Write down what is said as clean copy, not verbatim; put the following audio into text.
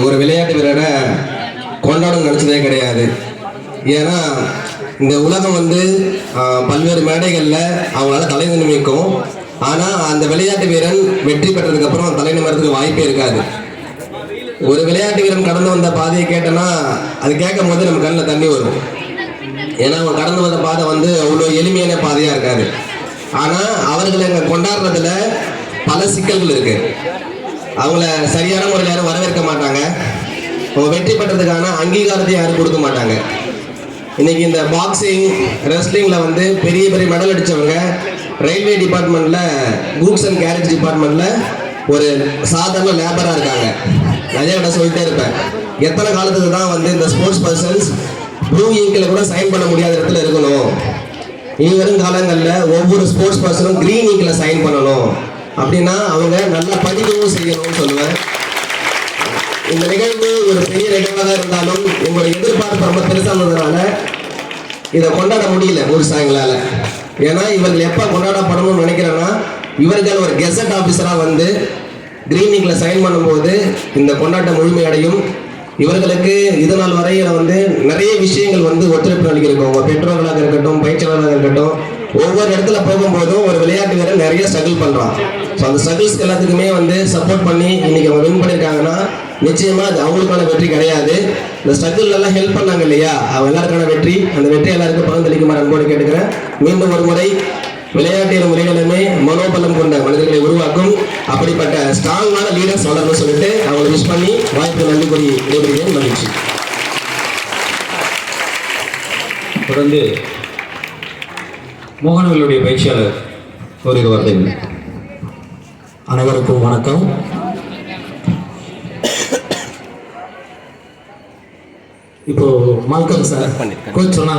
ஒரு விளையாட்டு வீரரை கொண்டாடணும்னு நினைச்சதே கிடையாது. ஏன்னா இந்த உலகம் பல்வேறு மேடைகளில் அவங்களால தலை நிமிக்கும். ஆனால் அந்த விளையாட்டு வீரன் வெற்றி பெற்றதுக்கு அப்புறம் தலை நிமிறதுக்கு வாய்ப்பே இருக்காது. ஒரு விளையாட்டு வீரன் கடந்து வந்த பாதையை கேட்டோன்னா அது கேட்கும் போது நம்ம கண்ணில் தண்ணி வரும். ஏன்னா அவங்க கடந்து வந்த பாதை அவ்வளோ எளிமையான பாதையாக இருக்காது. ஆனால் அவர்களை அங்கே கொண்டாடுறதுல பல சிக்கல்கள் இருக்கு. அவங்கள சரியான முறையில் யாரும் வரவேற்க மாட்டாங்க. அவங்க வெற்றி பெற்றதுக்கான அங்கீகாரத்தை யாரும் கொடுக்க மாட்டாங்க. இன்னைக்கு இந்த பாக்ஸிங் ரெஸ்லிங்கில் பெரிய பெரிய மெடல் அடித்தவங்க ரயில்வே டிபார்ட்மெண்ட்டில் கூட்ஸ் அண்ட் கேரேஜ் டிபார்ட்மெண்ட்டில் ஒரு சாதாரண லேபராக இருக்காங்க. நிறைய கிட்ட சொல்லிட்டே இருப்பேன், எத்தனை காலத்துக்கு தான் இந்த ஸ்போர்ட்ஸ் பர்சன்ஸ் ப்ளூ இங்கில் கூட சைன் பண்ண முடியாத இடத்துல இருக்கணும். இனி வரும் காலங்களில் ஒவ்வொரு ஸ்போர்ட்ஸ் பர்சனும் க்ரீன் இங்கில் சைன் பண்ணணும். அப்படின்னா அவங்க நல்லா படிக்கவும் செய்யணும்னு சொல்லுவேன். இந்த நிகழ்வு ஒரு பெரிய நிகழ்வாக இருந்தாலும் உங்களோட எதிர்பார்ப்பு ரொம்ப பெருசானதுனால இதை கொண்டாட முடியல விவசாயிகளால். ஏன்னா இவர்கள் எப்போ கொண்டாடப்படணும்னு நினைக்கிறேன்னா இவர்கள் ஒரு கெசட் ஆஃபீஸராக கிரீன் இங்கில் சைன் பண்ணும்போது இந்த கொண்டாட்டம் முழுமையடையும். இவர்களுக்கு இது நாள் வரையில் நிறைய விஷயங்கள் ஒத்துழைப்பு அளிக்கிறோம். உங்கள் பெற்றோர்களாக இருக்கட்டும், பயிற்சியாளர்களாக இருக்கட்டும், ஒவ்வொரு இடத்துல போகும்போதும் ஒரு விளையாட்டு வீரர் நிறைய ஸ்ட்ரகிள் பண்ணுறான். ஸோ அந்த ஸ்ட்ரகிள்ஸ்க்கு எல்லாத்துக்குமே சப்போர்ட் பண்ணி இன்னைக்கு அவங்க வின் பண்ணியிருக்காங்கன்னா நிச்சயமா அது அவங்களுக்கான வெற்றி கிடையாது. இந்த ஸ்ட்ரகிள் எல்லாம் ஹெல்ப் பண்ணாங்க இல்லையா, அவங்க எல்லாருக்கான வெற்றி. அந்த வெற்றி எல்லாருக்கும் பகிர்ந்தளிக்குமாறு அன்போடு கேட்டுக்கிறேன். மீண்டும் ஒரு முறை விளையாட்டு முறைகளுமே மனோபலம் கொண்ட மனிதர்களை உருவாக்கும். அப்படிப்பட்ட ஸ்ட்ராங்கான லீடர்ஸ் வளரணும்னு சொல்லிட்டு அவங்களை விஷ் பண்ணி வாய்ப்பு நன்றி கூறி விடைபெறுகிறேன். மகிழ்ச்சி. தொடர்ந்து மோகனவர்களுடைய பயிற்சியாளர் ஒரு வார்த்தைகள். அனைவருக்கும் வணக்கம். இப்போ மால்கம் சார் கோச் சொன்னாங்க.